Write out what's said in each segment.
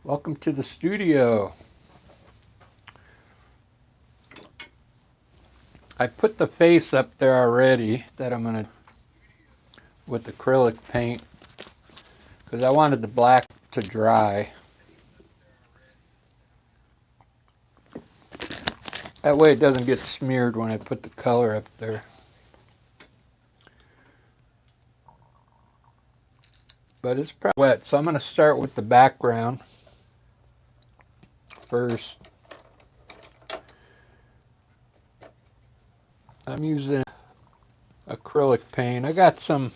Welcome to the studio. I put the face up there already that I'm going to, with acrylic paint, because I wanted the black to dry. That way it doesn't get smeared when I put the color up there. But it's probably wet, so I'm going to start with the background first. I'm using acrylic paint. I got some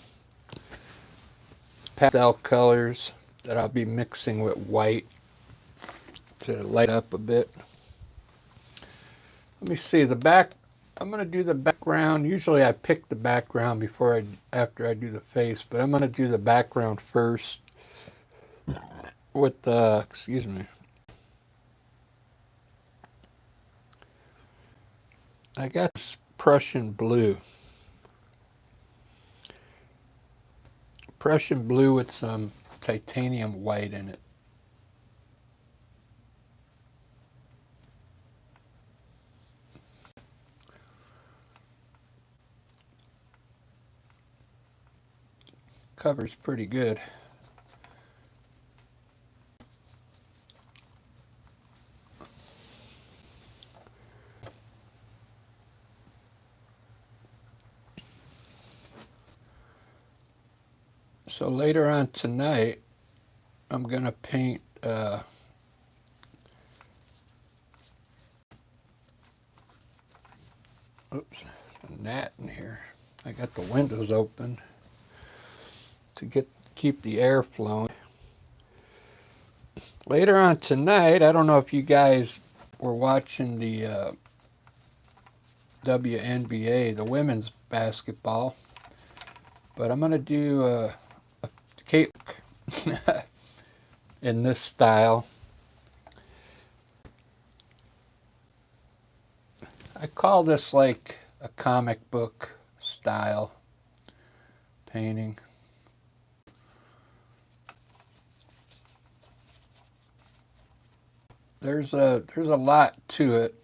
pastel colors that I'll be mixing with white to light up a bit. Let me see the back. I'm going to do the background. Usually I pick the background after I do the face, but I'm going to do the background first with the, excuse me. I got this Prussian blue. Prussian blue with some titanium white in it. Covers pretty good. So later on tonight, I'm going to paint oops, a gnat in here. I got the windows open to keep the air flowing. Later on tonight, I don't know if you guys were watching the WNBA, the women's basketball, but I'm going to do a cape in this style. I call this like a comic book style painting. There's a lot to it.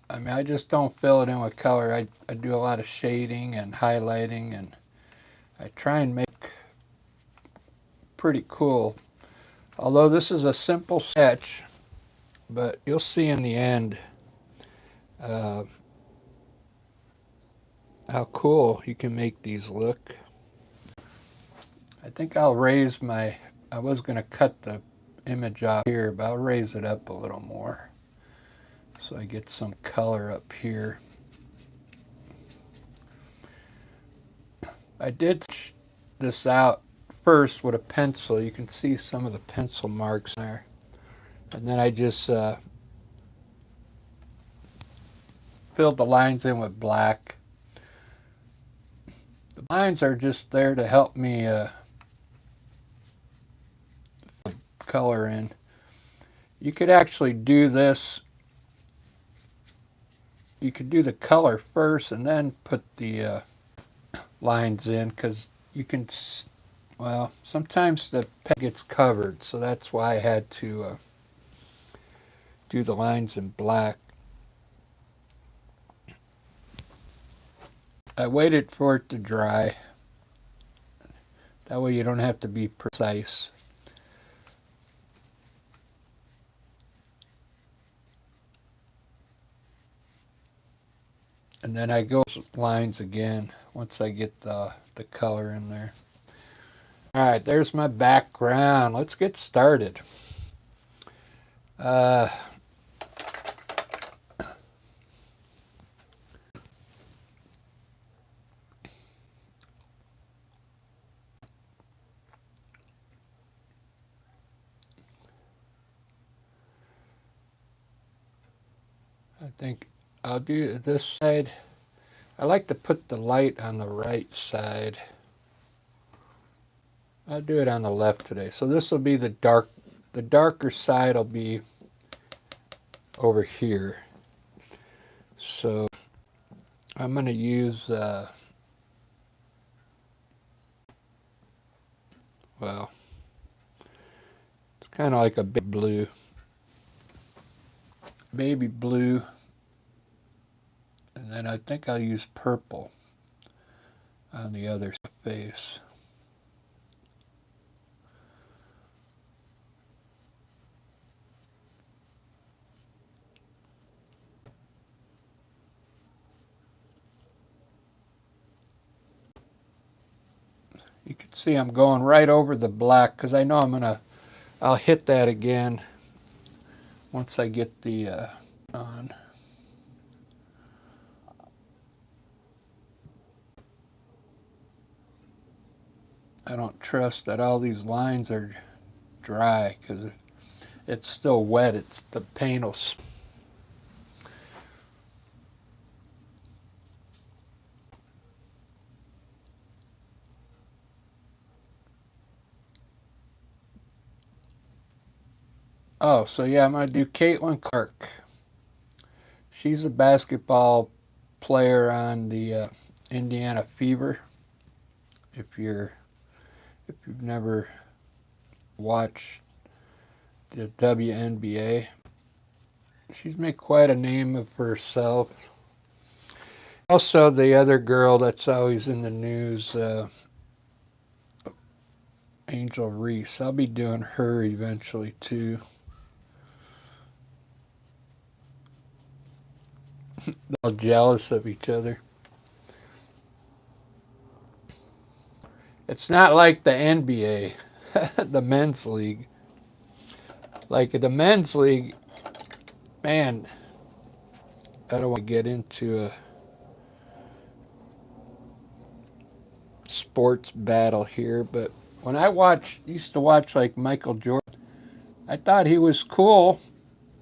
I mean, I just don't fill it in with color. I do a lot of shading and highlighting, and I try and make pretty cool. Although this is a simple sketch, but you'll see in the end how cool you can make these look. I think I'll raise I was going to cut the image off here, but I'll raise it up a little more so I get some color up here. I did sketch this out first with a pencil. You can see some of the pencil marks there. And then I just filled the lines in with black. The lines are just there to help me color in. You could actually do this. You could do the color first and then put the lines in, because you can, well, sometimes the pen gets covered, so that's why I had to do the lines in black. I waited for it to dry. That way you don't have to be precise. And then I go with lines again once I get the color in there. Alright, there's my background. Let's get started. I think I'll do this side. I like to put the light on the right side. I'll do it on the left today. So this will be the darker side will be over here. So I'm going to use, well, it's It's kind of like a big blue. Baby blue. And then I think I'll use purple on the other face. You can see I'm going right over the black because I know I'll hit that again once I get the on. I don't trust that all these lines are dry because it's still wet. It's the paint will. Oh, so yeah, I'm going to do Caitlin Clark. She's a basketball player on the Indiana Fever. If you've never watched the WNBA, she's made quite a name of herself. Also, the other girl that's always in the news, Angel Reese. I'll be doing her eventually too. They're all jealous of each other. It's not like the NBA, the men's league. Like the men's league, man, I don't want to get into a sports battle here, but when I used to watch like Michael Jordan, I thought he was cool,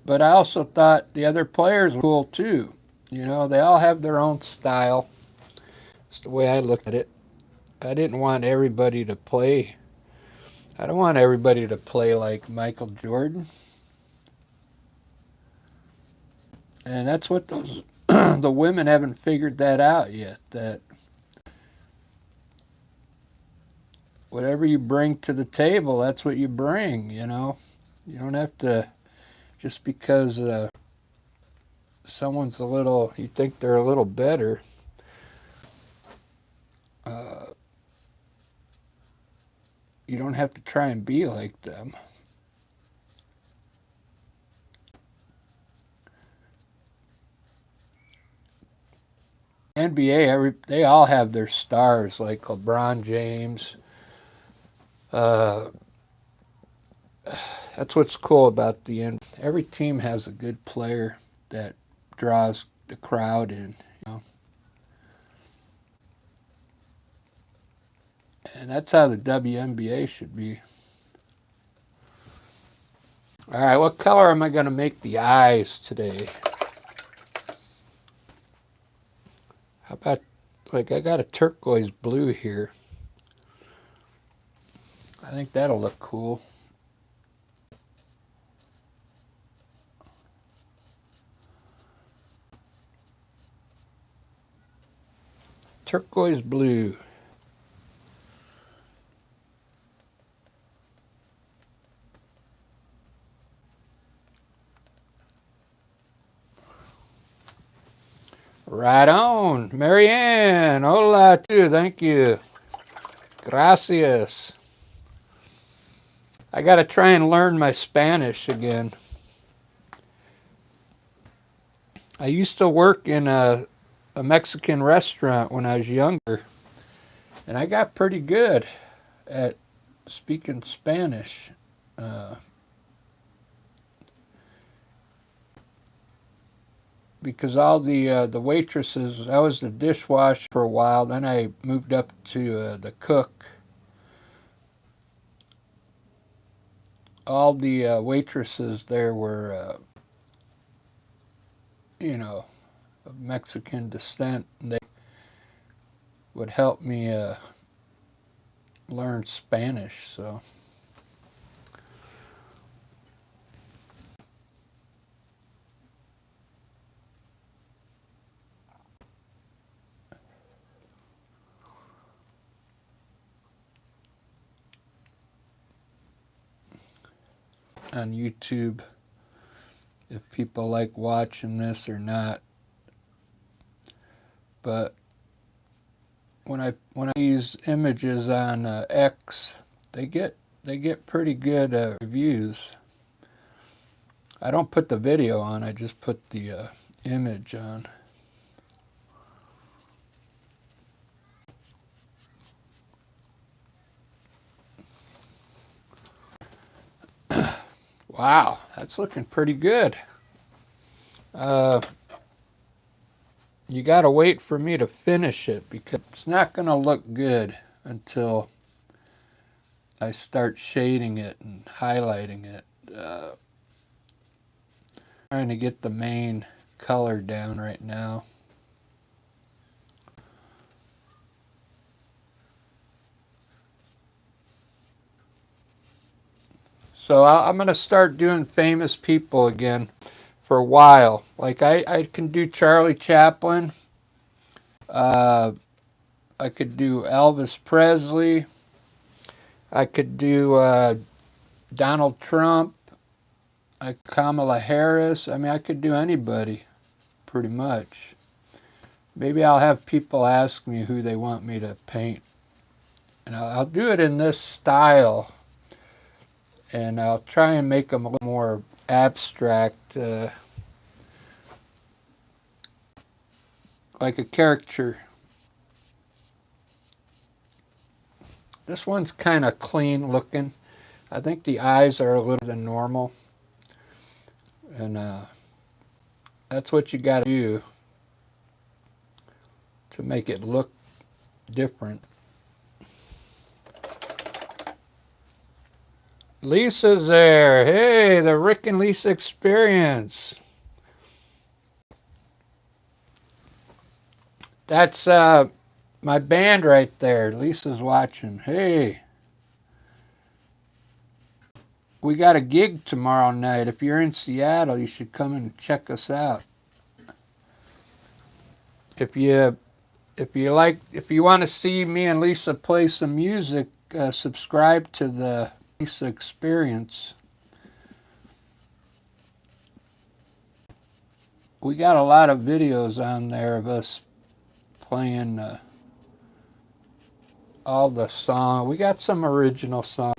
but I also thought the other players were cool too. You know, they all have their own style. That's the way I look at it. I didn't want everybody to play. I don't want everybody to play like Michael Jordan. And that's what those the women haven't figured that out yet. That whatever you bring to the table, that's what you bring. You know, you don't have to just because someone's you think they're a little better. Uh, you don't have to try and be like them. NBA, they all have their stars, like LeBron James. Uh, that's what's cool about the NBA. Every team has a good player that draws the crowd in, you know. And that's how the WNBA should be. All right, what color am I going to make the eyes today? How about, like, I got a turquoise blue here. I think that'll look cool. Turquoise blue. Right on. Marianne. Hola, too. Thank you. Gracias. I got to try and learn my Spanish again. I used to work in a Mexican restaurant when I was younger, and I got pretty good at speaking Spanish. Because all the waitresses, I was the dishwasher for a while. Then I moved up to the cook. All the waitresses there were, you know, of Mexican descent. And they would help me learn Spanish. So. on YouTube if people like watching this or not. But when I use images on X, they get pretty good reviews. I don't put the video on, I just put the image on. Wow, that's looking pretty good. You gotta wait for me to finish it because it's not gonna look good until I start shading it and highlighting it. Trying to get the main color down right now. So I'm going to start doing famous people again for a while. Like I can do Charlie Chaplin. I could do Elvis Presley. I could do Donald Trump. Kamala Harris. I mean, I could do anybody, pretty much. Maybe I'll have people ask me who they want me to paint. And I'll do it in this style. And I'll try and make them a little more abstract, like a caricature. This one's kind of clean looking. I think the eyes are a little than normal. And that's what you got to do to make it look different. Lisa's there. Hey, the Rick and Lisa Experience. That's my band right there. Lisa's watching. Hey. We got a gig tomorrow night. If you're in Seattle, you should come and check us out. If you want to see me and Lisa play some music, subscribe to the Lisa Experience. We got a lot of videos on there of us playing all the songs. We got some original songs,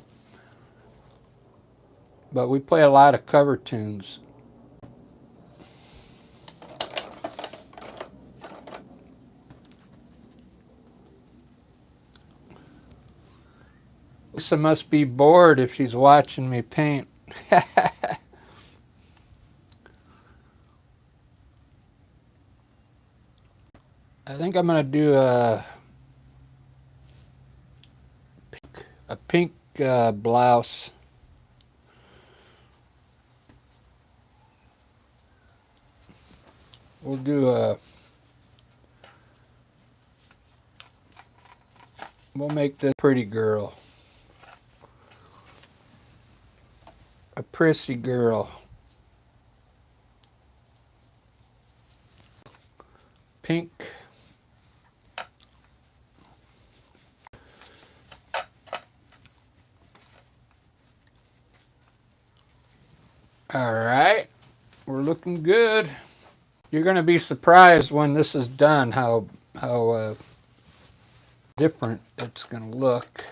but we play a lot of cover tunes. Lisa must be bored if she's watching me paint. I think I'm going to do a pink blouse. We'll make this pretty girl. A prissy girl. Pink. All right, we're looking good. You're going to be surprised when this is done how different it's going to look.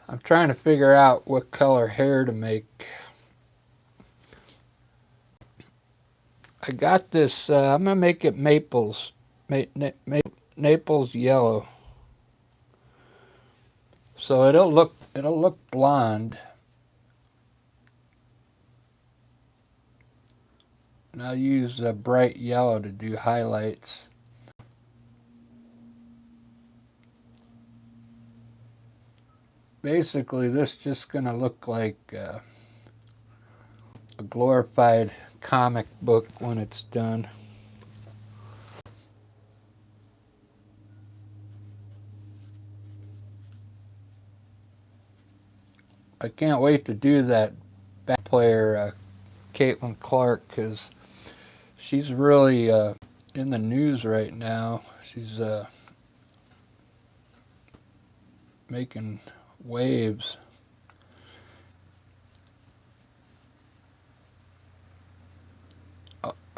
I'm trying to figure out what color hair to make. I got this. I'm going to make it Naples yellow. So it'll look blonde. And I'll use bright yellow to do highlights. Basically, this is just going to look like a glorified comic book when it's done. I can't wait to do that bass player, Caitlin Clark, because she's really in the news right now. She's making waves.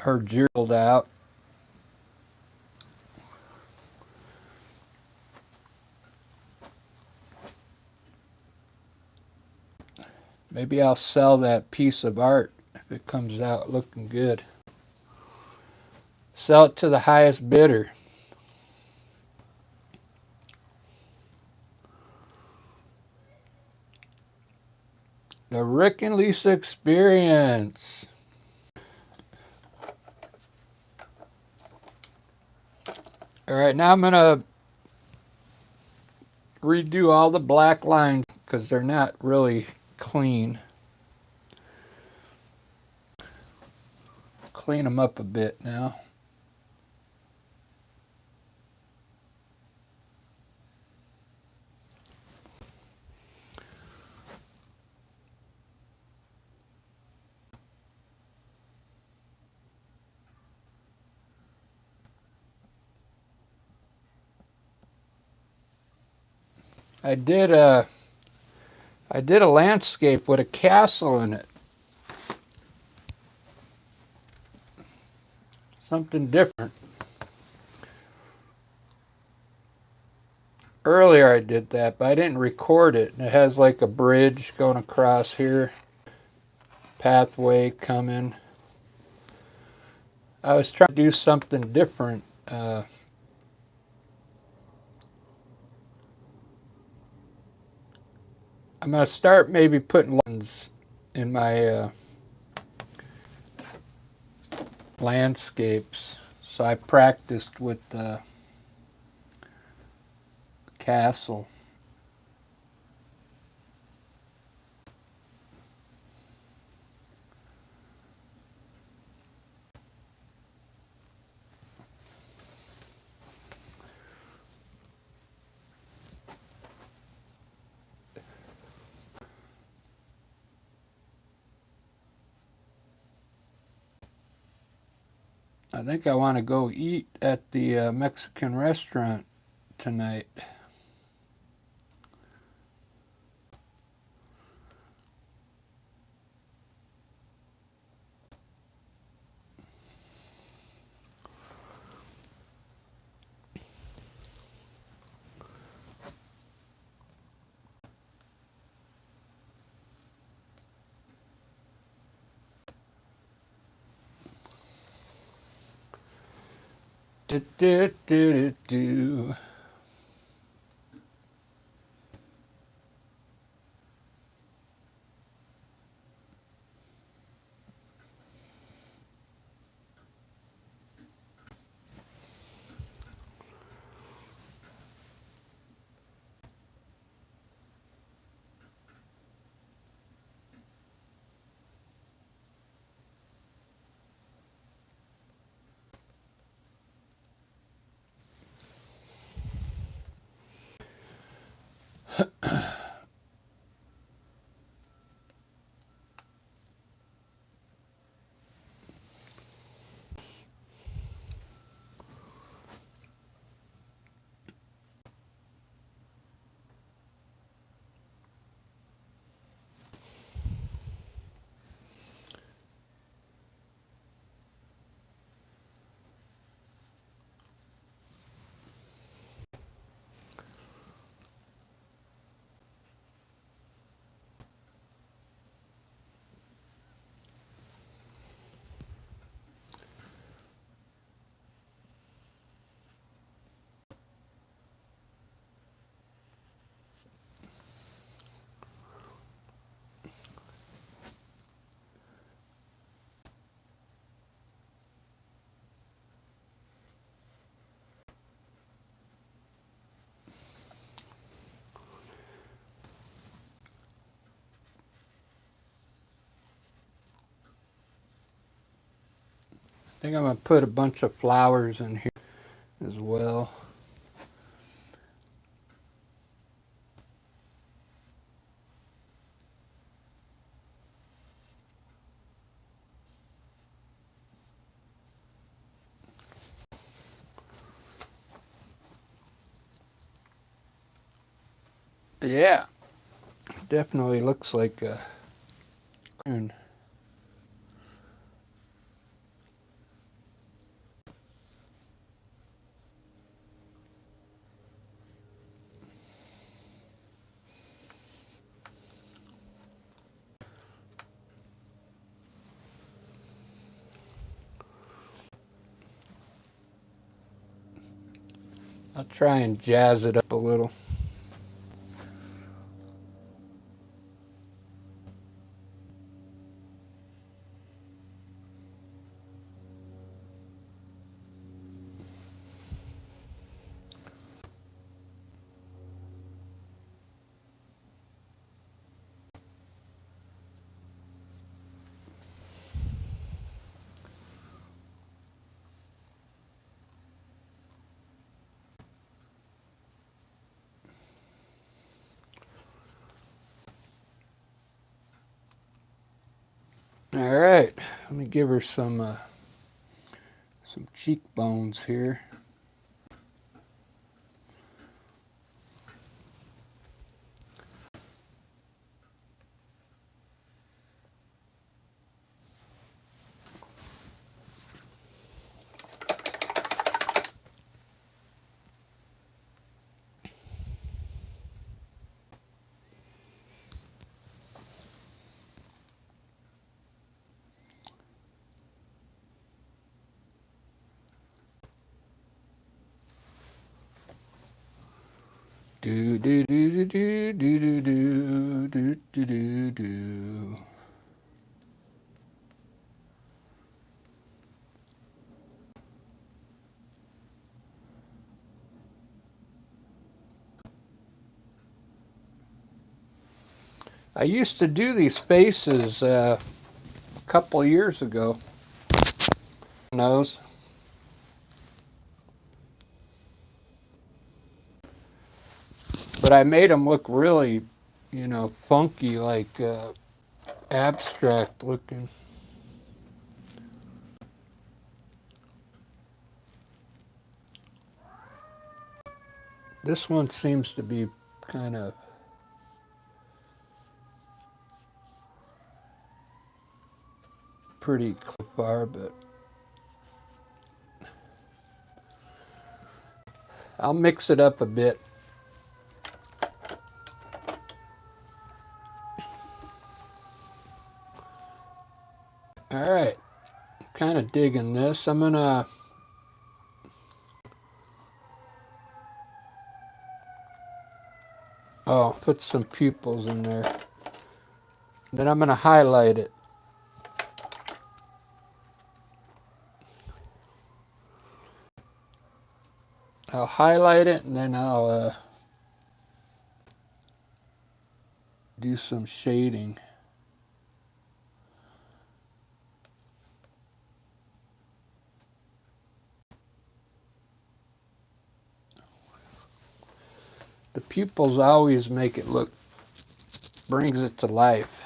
her drilled out. Maybe I'll sell that piece of art if it comes out looking good. Sell it to the highest bidder. The Rick and Lisa Experience. Alright, now I'm going to redo all the black lines because they're not really clean. Clean them up a bit now. I did a landscape with a castle in it. Something different. Earlier I did that, but I didn't record it. It has like a bridge going across here. Pathway coming. I was trying to do something different. I'm going to start maybe putting lines in my landscapes. So I practiced with the castle. I think I want to go eat at the Mexican restaurant tonight. Do, do, do, do, do. I think I'm going to put a bunch of flowers in here as well. Yeah, definitely looks like a cartoon. I'll try and jazz it up a little. All right, let me give her some cheekbones here. Do do do do do do do do do do do. I used to do these faces a couple years ago. Nose. But I made them look really, funky, like abstract looking. This one seems to be kind of pretty far, but I'll mix it up a bit. All right, kind of digging this. I'm gonna put some pupils in there. Then I'm gonna highlight it. I'll highlight it and then I'll do some shading. The pupils always make it look, brings it to life.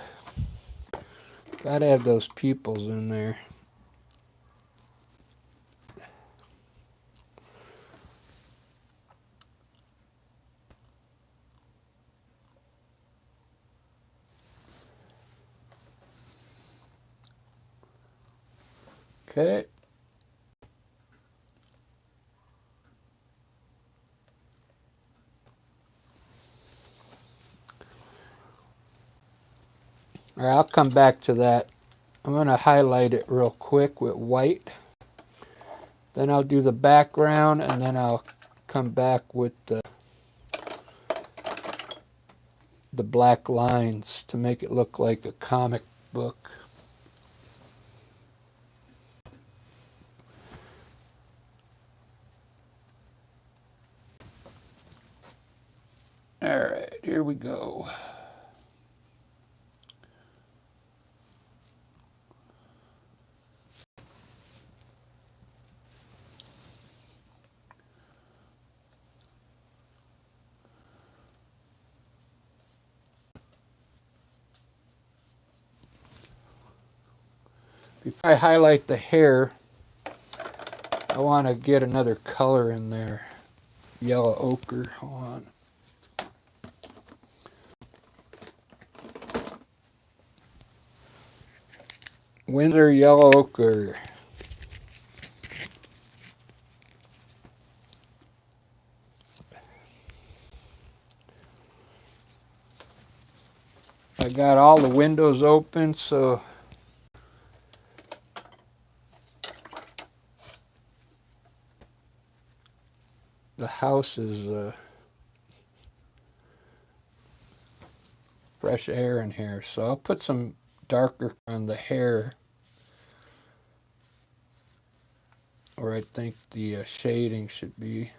Gotta have those pupils in there. Okay. All right, I'll come back to that. I'm going to highlight it real quick with white. Then I'll do the background and then I'll come back with the black lines to make it look like a comic book. All right, here we go. Before I highlight the hair, I want to get another color in there. Yellow ochre. Hold on. Windsor yellow ochre. I got all the windows open, so the house is fresh air in here. So I'll put some darker on the hair where I think the shading should be.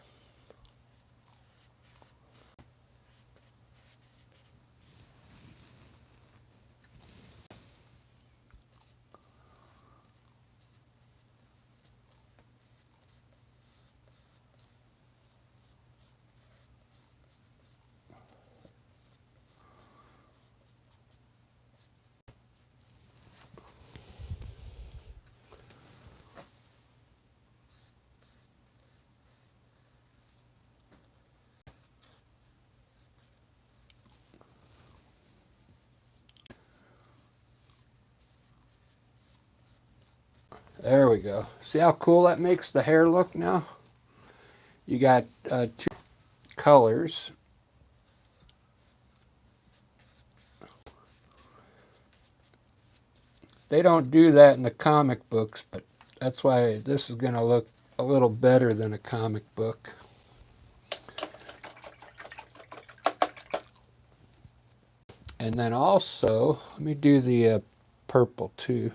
There we go. See how cool that makes the hair look now? You got two colors. They don't do that in the comic books, but that's why this is going to look a little better than a comic book. And then also, let me do the purple too.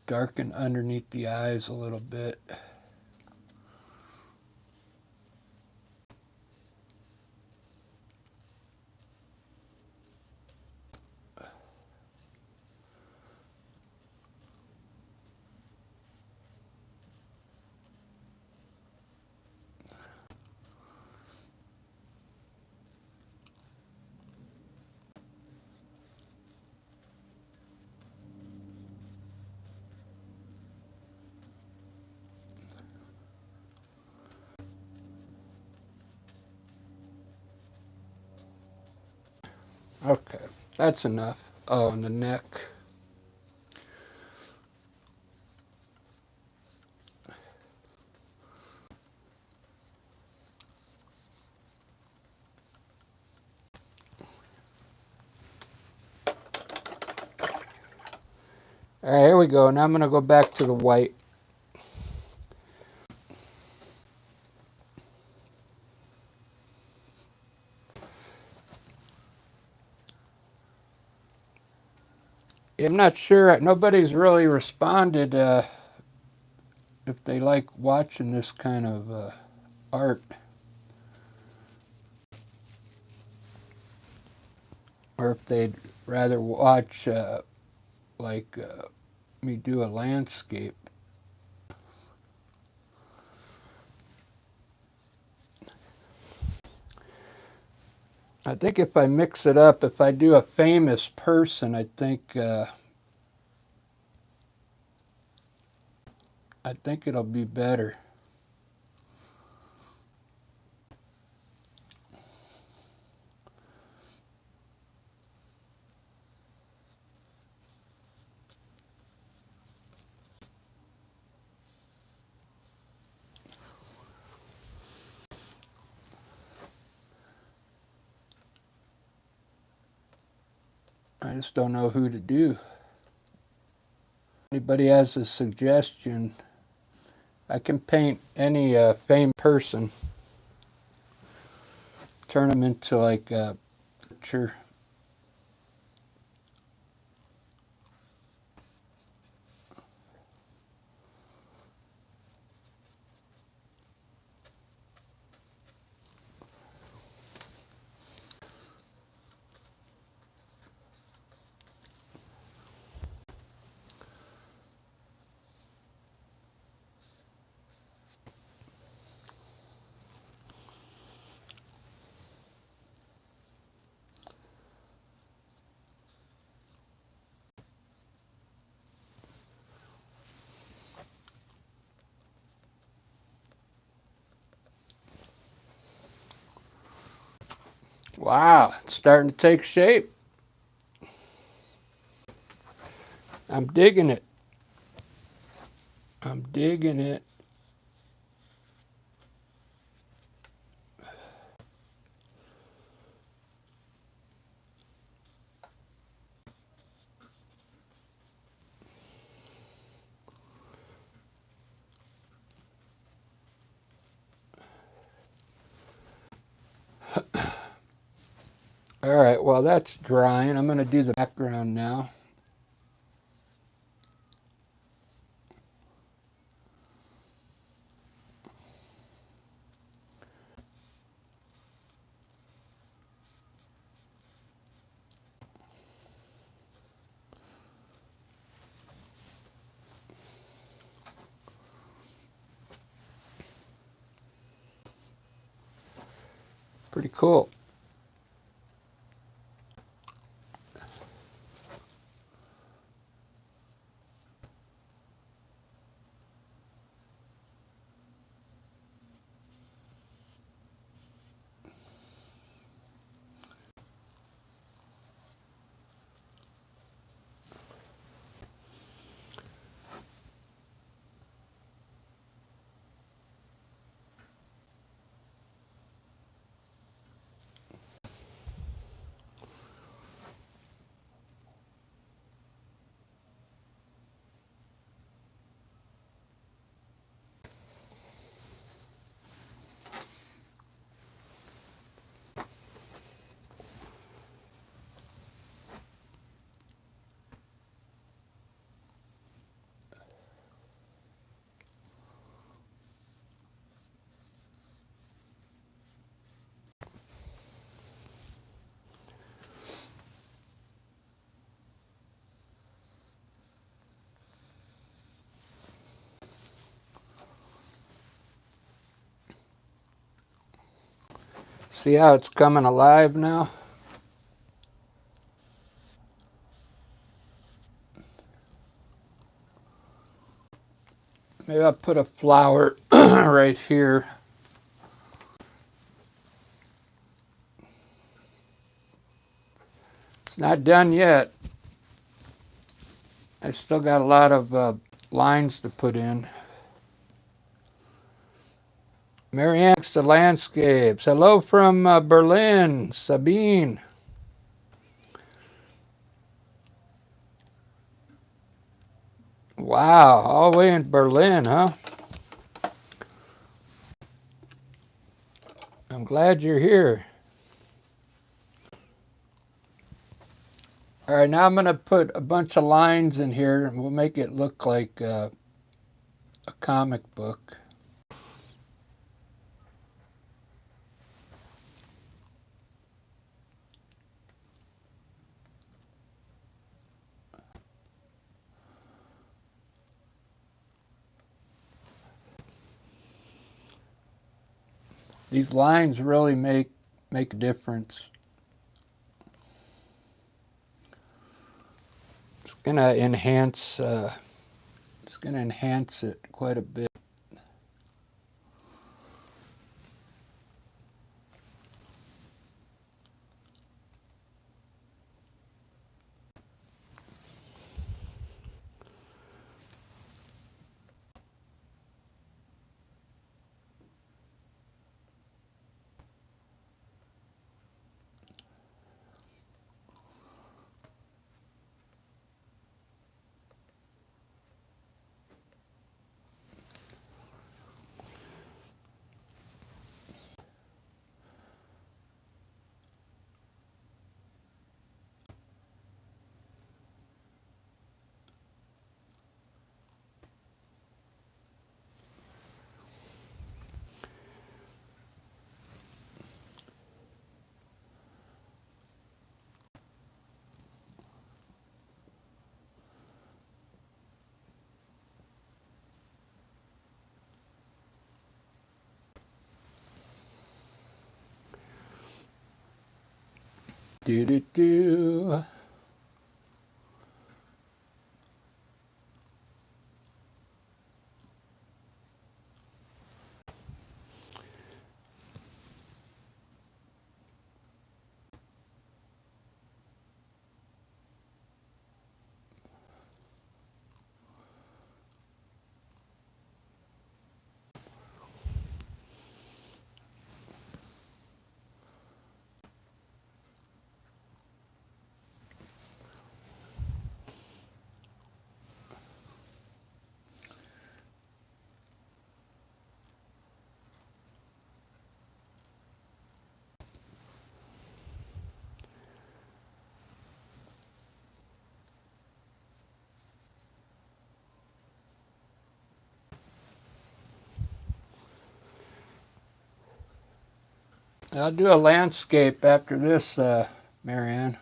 Darken underneath the eyes a little bit. Okay, that's enough. Oh, and the neck. All right, here we go. Now I'm going to go back to the white. I'm not sure. Nobody's really responded if they like watching this kind of art. Or if they'd rather watch me do a landscape. I think if I mix it up, if I do a famous person, I think it'll be better. I just don't know who to do. Anybody has a suggestion? I can paint any famous person, turn them into like a picture. Wow, it's starting to take shape. I'm digging it. I'm digging it. All right, well, that's drying. I'm going to do the background now. Pretty cool. See how it's coming alive now? Maybe I'll put a flower right here. It's not done yet. I still got a lot of lines to put in. Marianne's the landscapes. Hello from Berlin, Sabine. Wow, all the way in Berlin, huh? I'm glad you're here. All right, now I'm going to put a bunch of lines in here, and we'll make it look like a comic book. These lines really make a difference. It's gonna enhance it quite a bit. Do do do. I'll do a landscape after this, Marianne.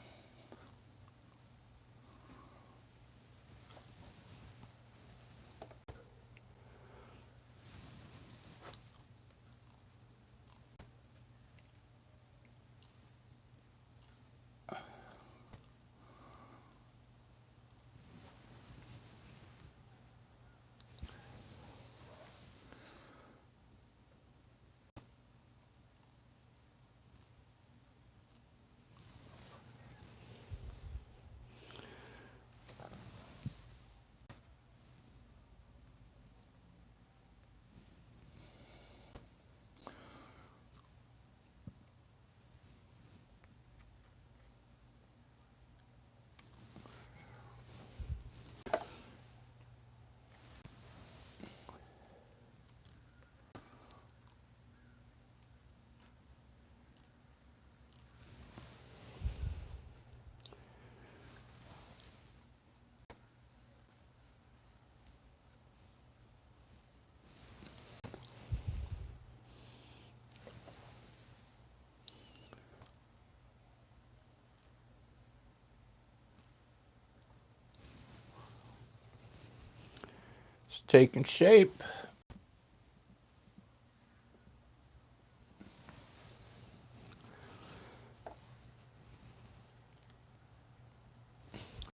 It's taking shape.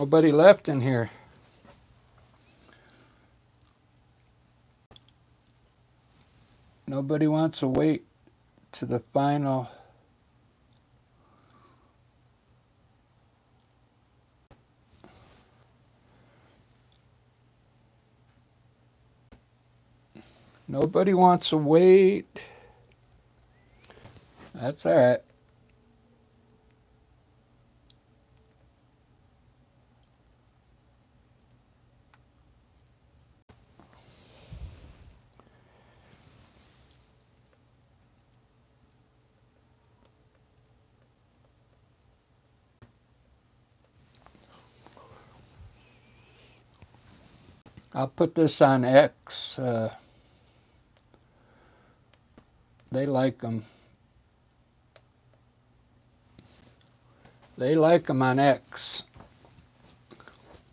Nobody left in here. Nobody wants to wait to the final. Nobody wants to wait. That's all right. I'll put this on X. They like them. They like them on X.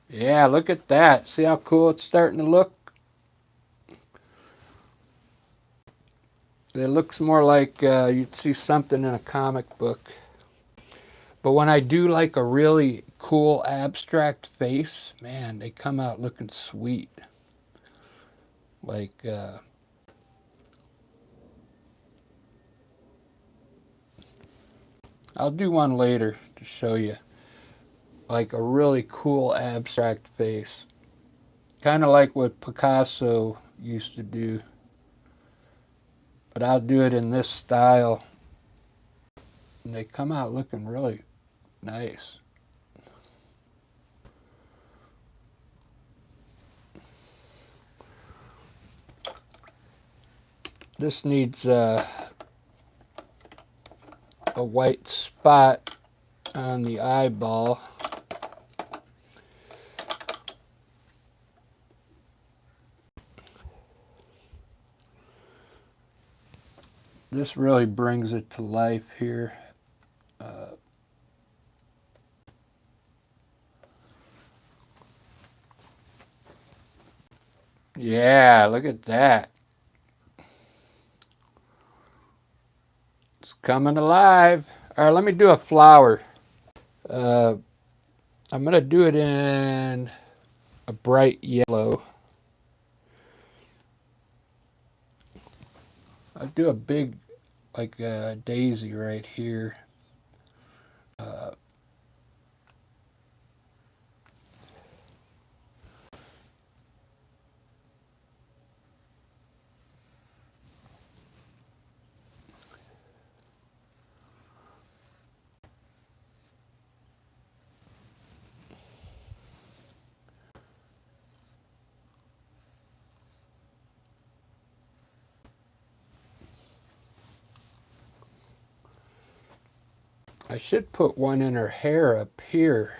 Yeah, look at that. See how cool it's starting to look? It looks more like you'd see something in a comic book. But when I do like a really cool abstract face, man, they come out looking sweet. Like, I'll do one later to show you. Like a really cool abstract face. Kind of like what Picasso used to do. But I'll do it in this style. And they come out looking really nice. This needs a white spot on the eyeball. This really brings it to life here. Yeah, look at that. It's coming alive. All right, let me do a flower. I'm going to do it in a bright yellow. I'll do a big, like a daisy right here. I should put one in her hair up here.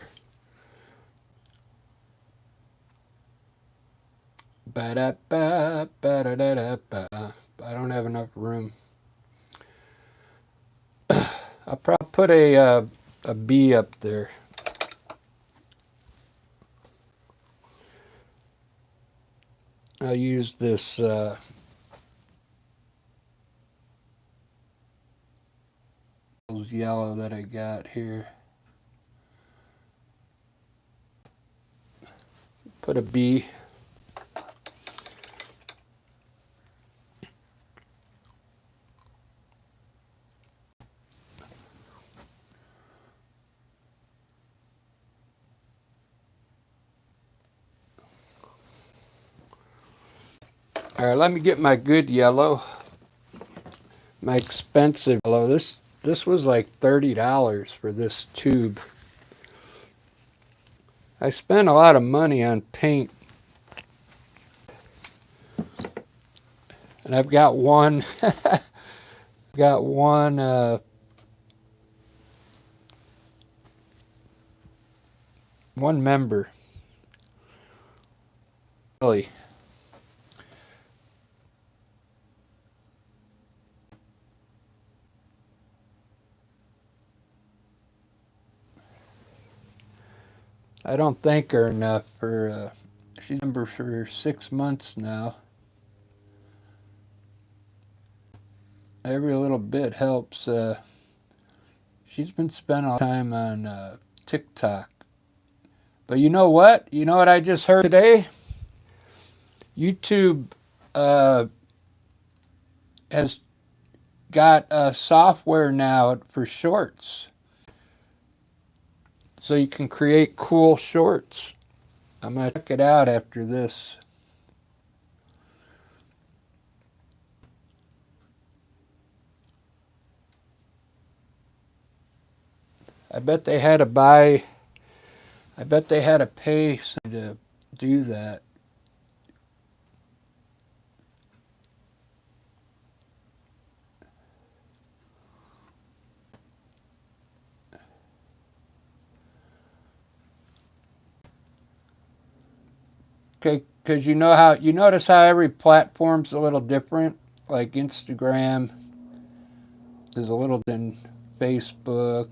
Ba-da-ba, ba-da-da-da-ba. I don't have enough room. I'll probably put a bee up there. I'll use this yellow that I got here. Put a bee. All right, let me get my good yellow. My expensive yellow. This was like $30 for this tube. I spent a lot of money on paint. And I've got one one member. Really. I don't thank her enough for she's a member for 6 months now. Every little bit helps. She's been spending a lot of time on TikTok. But you know what? You know what I just heard today? YouTube has got software now for shorts. So you can create cool shorts. I'm going to check it out after this. I bet they had to pay to do that. Okay, because you notice how every platform's a little different. Like Instagram is a little than Facebook.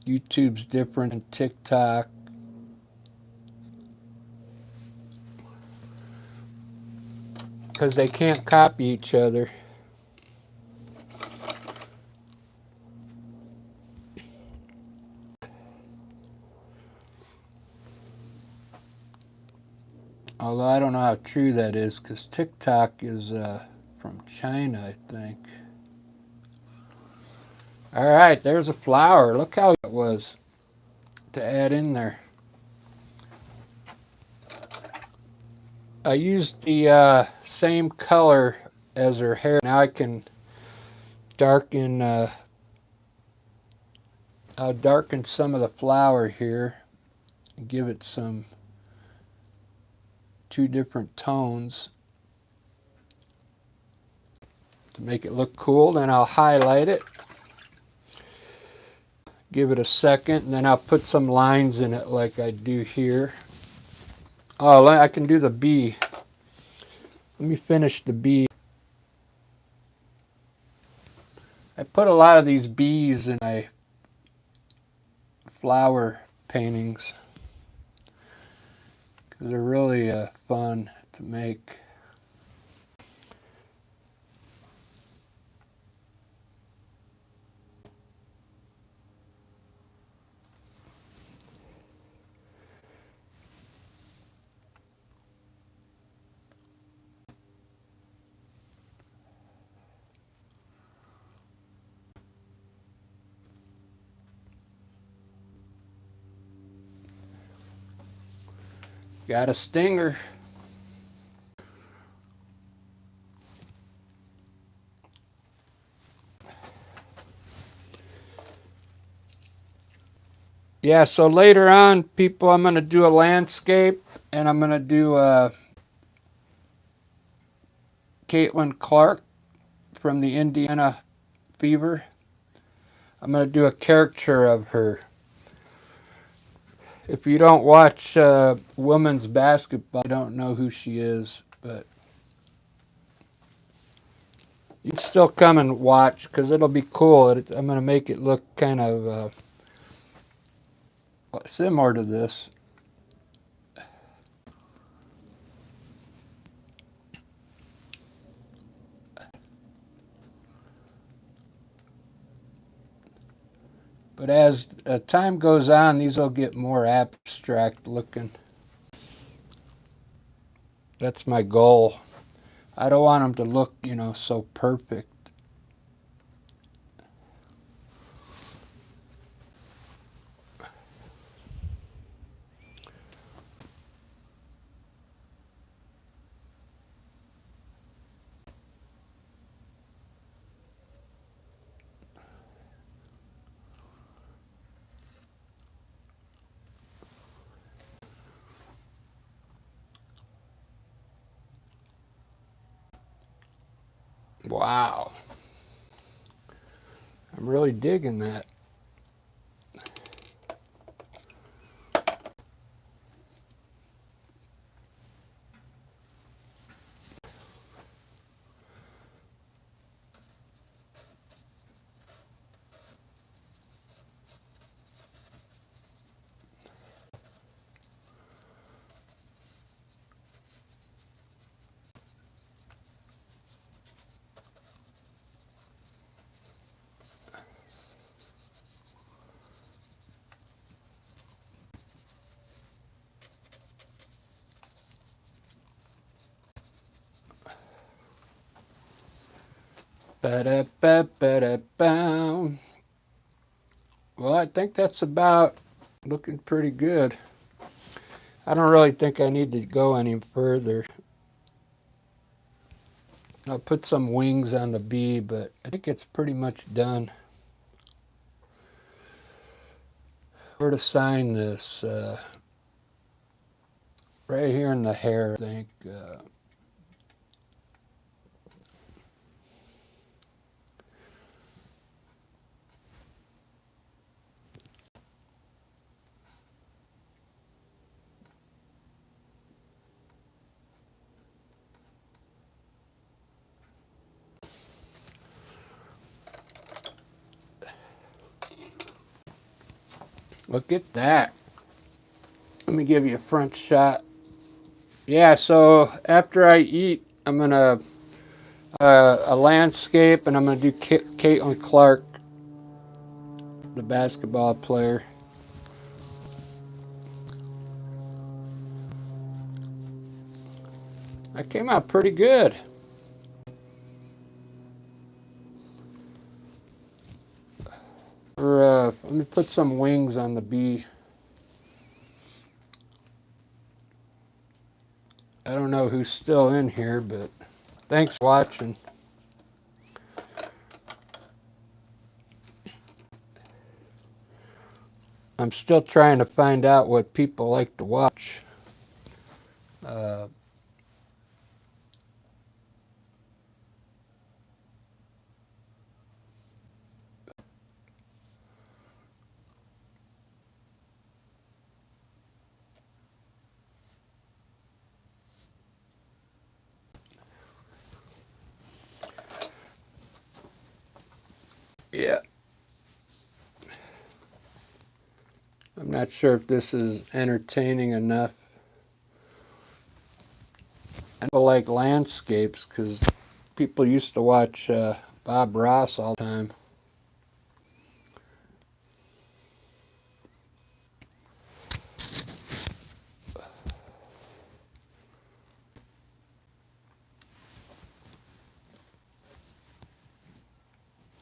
YouTube's different than TikTok. Because they can't copy each other. Although I don't know how true that is, because TikTok is from China, I think. All right, there's a flower. Look how it was to add in there. I used the same color as her hair. Now I can darken. I'll darken some of the flower here and give it some 2 different tones to make it look cool. Then I'll highlight it, give it a second, and then I'll put some lines in it like I do here. Oh, I can do the bee. Let me finish the bee. I put a lot of these bees in my flower paintings because they're really fun to make. Got a stinger. Yeah, so later on, people, I'm going to do a landscape, and I'm going to do Caitlin Clark from the Indiana Fever. I'm going to do a caricature of her. If you don't watch women's basketball, I don't know who she is, but You can still come and watch because it'll be cool. I'm going to make it look kind of similar to this. But as time goes on, these will get more abstract looking. That's my goal. I don't want them to look, so perfect. Wow. I'm really digging that. Ba-da-ba-ba-da-bow. Well, I think that's about looking pretty good. I don't really think I need to go any further. I'll put some wings on the bee, but I think it's pretty much done. Where to sign this? Right here in the hair, I think. Look at that. Let me give you a front shot. Yeah, so after I eat, I'm going to a landscape, and I'm going to do Caitlin Clark, the basketball player. That came out pretty good. Let me put some wings on the bee. I don't know who's still in here, but thanks for watching. I'm still trying to find out what people like to watch. Yeah. I'm not sure if this is entertaining enough. I don't like landscapes because people used to watch Bob Ross all the time.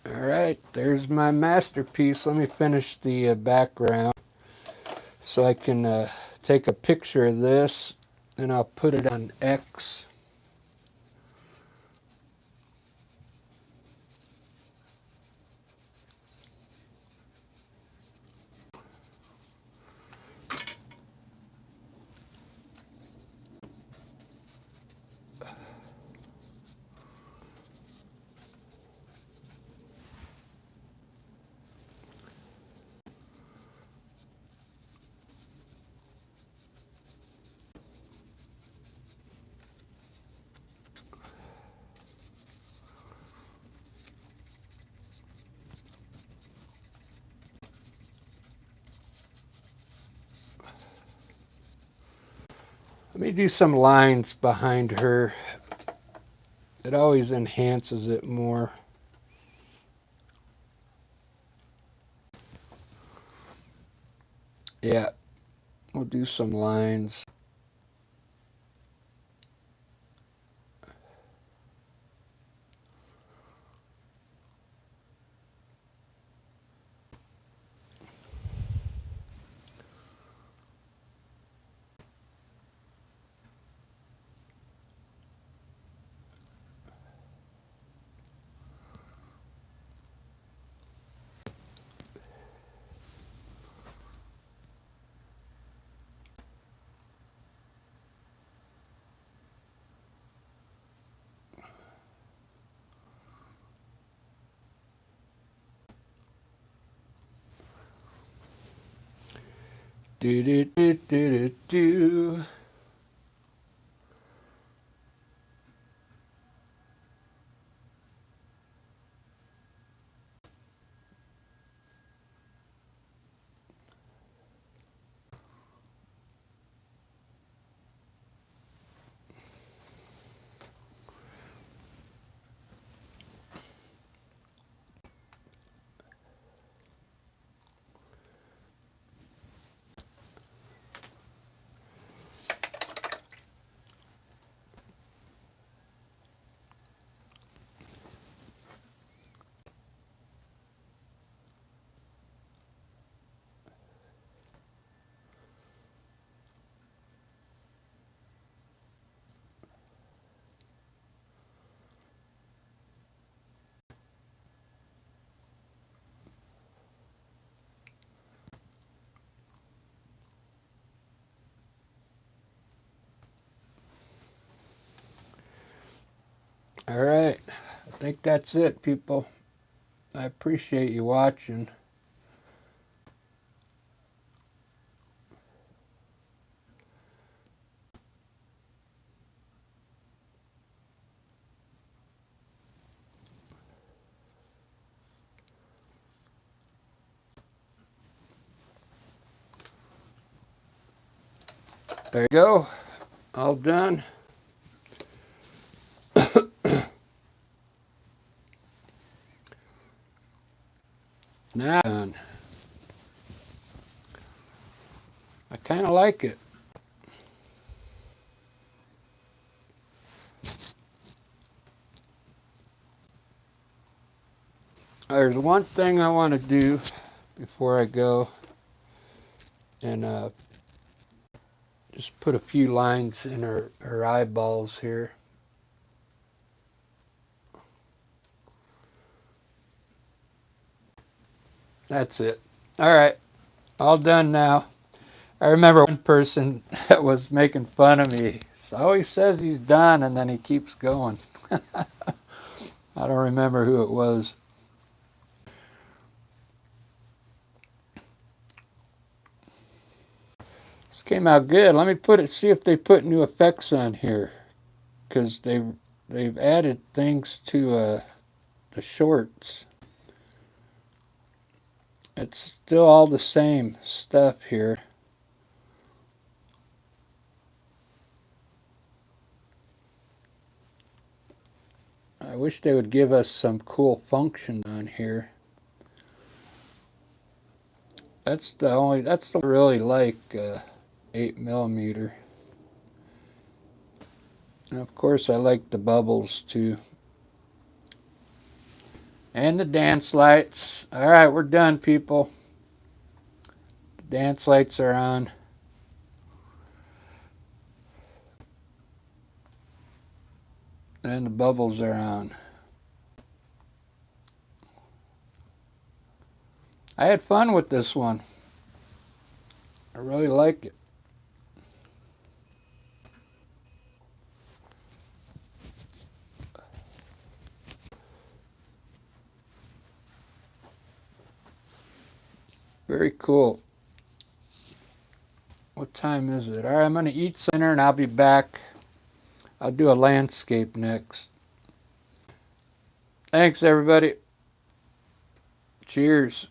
Alright, there's my masterpiece. Let me finish the background so I can take a picture of this, and I'll put it on X. Let me do some lines behind her. It always enhances it more. Yeah, we'll do some lines. Do do do do do do. All right, I think that's it, people. I appreciate you watching. There you go, all done. Now done. I kind of like it. There's one thing I want to do before I go, and just put a few lines in her eyeballs here. That's it. All right, all done now. I remember one person that was making fun of me. So always says he's done, and then he keeps going. I don't remember who it was. This came out good. Let me see if they put new effects on here, because they've added things to the shorts. It's still all the same stuff here. I wish they would give us some cool function on here. That's the I really like 8mm. And of course I like the bubbles too. And the dance lights. Alright, we're done, people. The dance lights are on. And the bubbles are on. I had fun with this one. I really like it. Very cool. What time is it? Alright, I'm going to eat dinner and I'll be back. I'll do a landscape next. Thanks, everybody. Cheers.